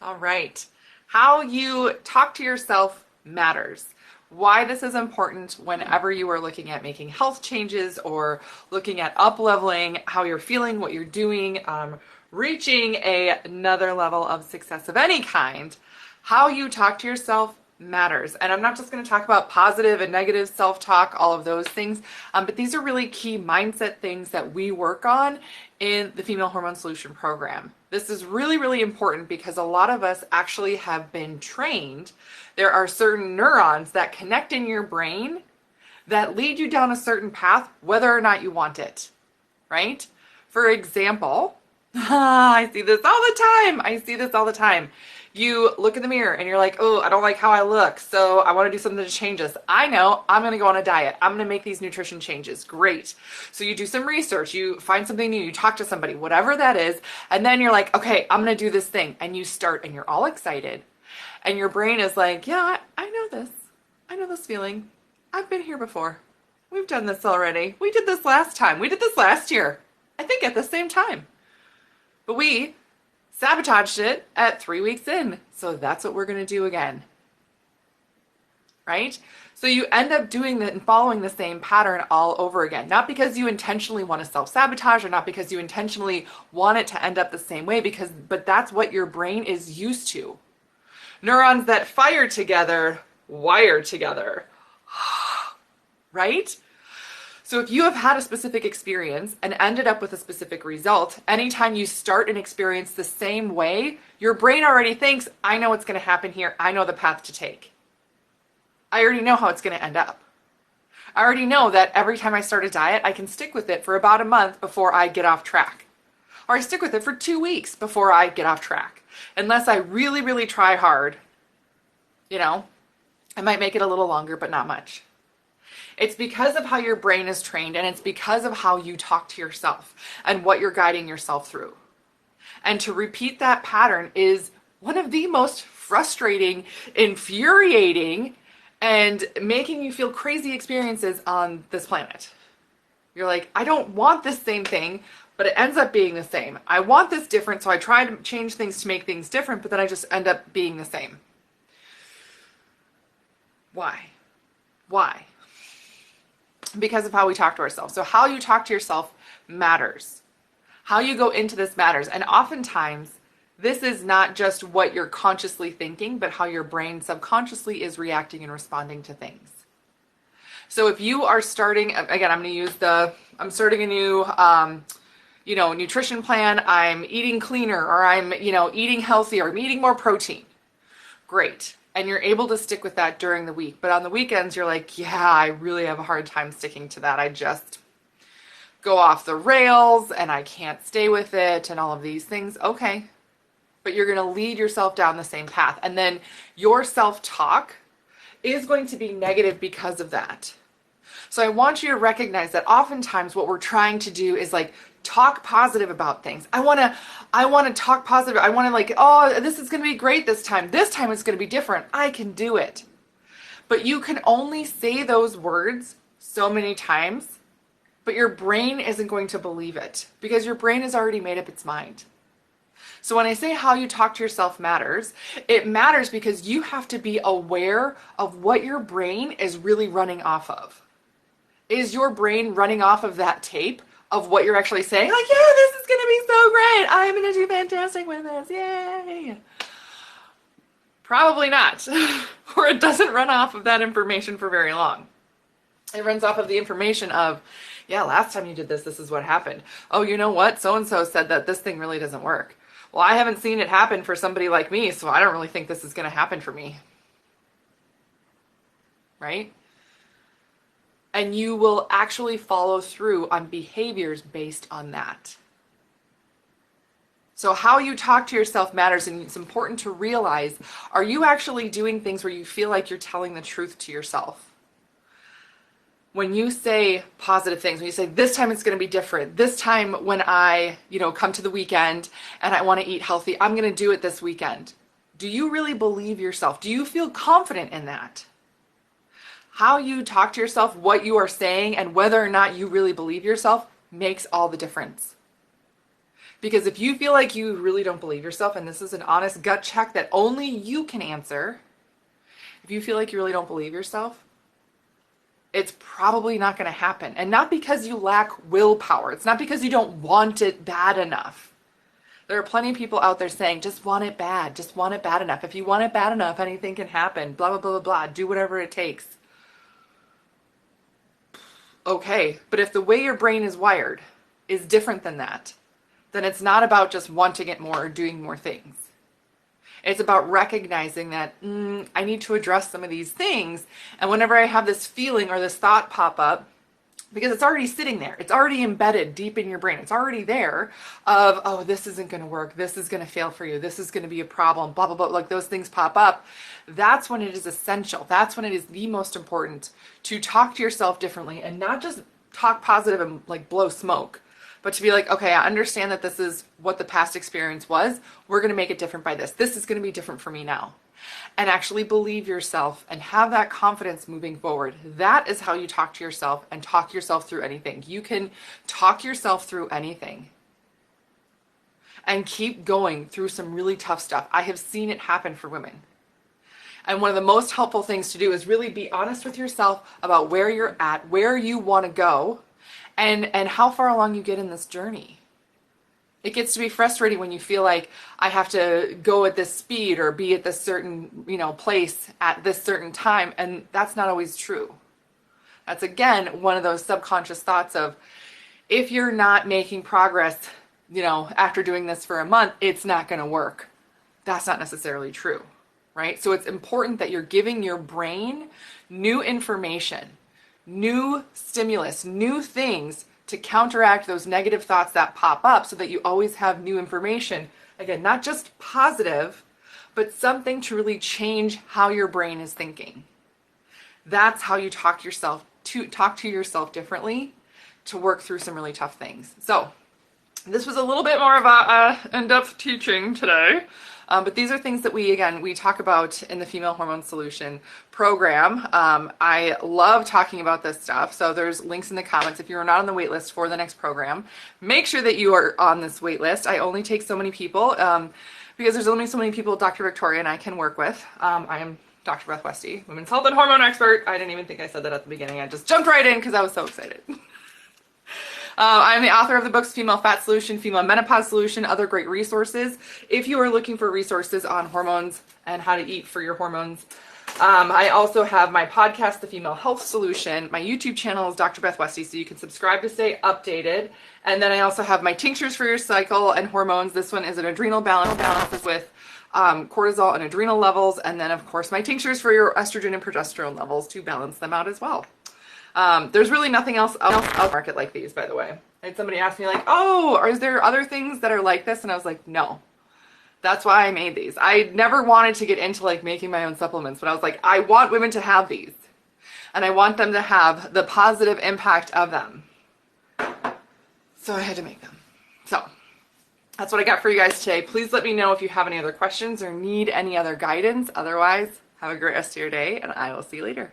All right. How you talk to yourself matters. Why this is important whenever you are looking at making health changes or looking at up leveling how you're feeling, what you're doing, reaching another level of success of any kind. How you talk to yourself matters. And I'm not just going to talk about positive and negative self talk, all of those things, but these are really key mindset things that we work on in the Female Hormone Solution program. This is really, really important because a lot of us actually have been trained. There are certain neurons that connect in your brain that lead you down a certain path, whether or not you want it, right? For example, I see this all the time. I see this all the time. You look in the mirror and you're like, oh, I don't like how I look, so I want to do something to change this. I know, I'm going to go on a diet. I'm going to make these nutrition changes. Great. So you do some research, you find something new, you talk to somebody, whatever that is, and then you're like, okay, I'm going to do this thing. And you start and you're all excited. And your brain is like, yeah, I know this. I know this feeling. I've been here before. We've done this already. We did this last time. We did this last year. I think at the same time. But we sabotaged it at 3 weeks in. So that's what we're going to do again. Right? So you end up doing that and following the same pattern all over again. Not because you intentionally want to self-sabotage or not because you intentionally want it to end up the same way, but that's what your brain is used to. Neurons that fire together, wire together. Right? So if you have had a specific experience and ended up with a specific result, anytime you start an experience the same way, your brain already thinks, I know what's going to happen here. I know the path to take. I already know how it's going to end up. I already know that every time I start a diet, I can stick with it for about a month before I get off track. Or I stick with it for 2 weeks before I get off track. Unless I really, really try hard, I might make it a little longer, but not much. It's because of how your brain is trained, and it's because of how you talk to yourself and what you're guiding yourself through. And to repeat that pattern is one of the most frustrating, infuriating, and making you feel crazy experiences on this planet. You're like, I don't want this same thing, but it ends up being the same. I want this different, so I try to change things to make things different, but then I just end up being the same. Why? Why? Because of how we talk to ourselves. So how you talk to yourself matters. How you go into this matters. And oftentimes, this is not just what you're consciously thinking, but how your brain subconsciously is reacting and responding to things. So if you are starting, again, I'm starting a new, nutrition plan. I'm eating cleaner, or I'm, eating healthier, I'm eating more protein. Great. And you're able to stick with that during the week. But on the weekends, you're like, yeah, I really have a hard time sticking to that. I just go off the rails and I can't stay with it and all of these things. Okay. But you're going to lead yourself down the same path. And then your self-talk is going to be negative because of that. So I want you to recognize that oftentimes what we're trying to do is like talk positive about things. I want to talk positive. I want to oh, this is going to be great this time. This time it's going to be different. I can do it. But you can only say those words so many times, but your brain isn't going to believe it because your brain has already made up its mind. So when I say how you talk to yourself matters, it matters because you have to be aware of what your brain is really running off of. Is your brain running off of that tape of what you're actually saying? Like, yeah, this is going to be so great. I'm going to do fantastic with this. Yay. Probably not. Or it doesn't run off of that information for very long. It runs off of the information of, yeah, last time you did this, this is what happened. Oh, you know what? So-and-so said that this thing really doesn't work. Well, I haven't seen it happen for somebody like me, so I don't really think this is going to happen for me. Right? And you will actually follow through on behaviors based on that. So how you talk to yourself matters, and it's important to realize, are you actually doing things where you feel like you're telling the truth to yourself? When you say positive things, when you say, this time it's going to be different, this time when I, come to the weekend and I want to eat healthy, I'm going to do it this weekend. Do you really believe yourself? Do you feel confident in that? How you talk to yourself, what you are saying, and whether or not you really believe yourself makes all the difference. Because if you feel like you really don't believe yourself, and this is an honest gut check that only you can answer, if you feel like you really don't believe yourself, it's probably not going to happen. And not because you lack willpower. It's not because you don't want it bad enough. There are plenty of people out there saying, just want it bad. Just want it bad enough. If you want it bad enough, anything can happen. Blah, blah, blah, blah, blah. Do whatever it takes. Okay, but if the way your brain is wired is different than that, then it's not about just wanting it more or doing more things. It's about recognizing that I need to address some of these things. And whenever I have this feeling or this thought pop up, because it's already sitting there, it's already embedded deep in your brain, it's already there of, oh, this isn't going to work, this is going to fail for you, this is going to be a problem, blah, blah, blah, like those things pop up. That's when it is essential. That's when it is the most important to talk to yourself differently and not just talk positive and like blow smoke, but to be like, okay, I understand that this is what the past experience was. We're going to make it different by this. This is going to be different for me now. And actually believe yourself and have that confidence moving forward. That is how you talk to yourself and talk yourself through anything. You can talk yourself through anything and keep going through some really tough stuff. I have seen it happen for women. And one of the most helpful things to do is really be honest with yourself about where you're at, where you want to go, and how far along you get in this journey. It gets to be frustrating when you feel like I have to go at this speed or be at this certain, place at this certain time. And that's not always true. That's again, one of those subconscious thoughts of if you're not making progress, after doing this for a month, it's not going to work. That's not necessarily true, right? So it's important that you're giving your brain new information, new stimulus, new things to counteract those negative thoughts that pop up so that you always have new information. Again, not just positive, but something to really change how your brain is thinking. That's how you talk to yourself differently to work through some really tough things. So this was a little bit more of a in-depth teaching today. But these are things that we talk about in the Female Hormone Solution program. I love talking about this stuff. So there's links in the comments. If you're not on the wait list for the next program, make sure that you are on this wait list. I only take so many people because there's only so many people Dr. Victoria and I can work with. I am Dr. Beth Westy, women's health and hormone expert. I didn't even think I said that at the beginning. I just jumped right in because I was so excited. I'm the author of the books Female Fat Solution, Female Menopause Solution, other great resources. If you are looking for resources on hormones and how to eat for your hormones, I also have my podcast, The Female Health Solution. My YouTube channel is Dr. Beth Westy, so you can subscribe to stay updated. And then I also have my tinctures for your cycle and hormones. This one is an adrenal balance with cortisol and adrenal levels. And then, of course, my tinctures for your estrogen and progesterone levels to balance them out as well. There's really nothing else on the market like these, by the way. And somebody asked me like, oh, is there other things that are like this? And I was like, no. That's why I made these. I never wanted to get into like making my own supplements, but I was like, I want women to have these. And I want them to have the positive impact of them. So I had to make them. So that's what I got for you guys today. Please let me know if you have any other questions or need any other guidance. Otherwise, have a great rest of your day, and I will see you later.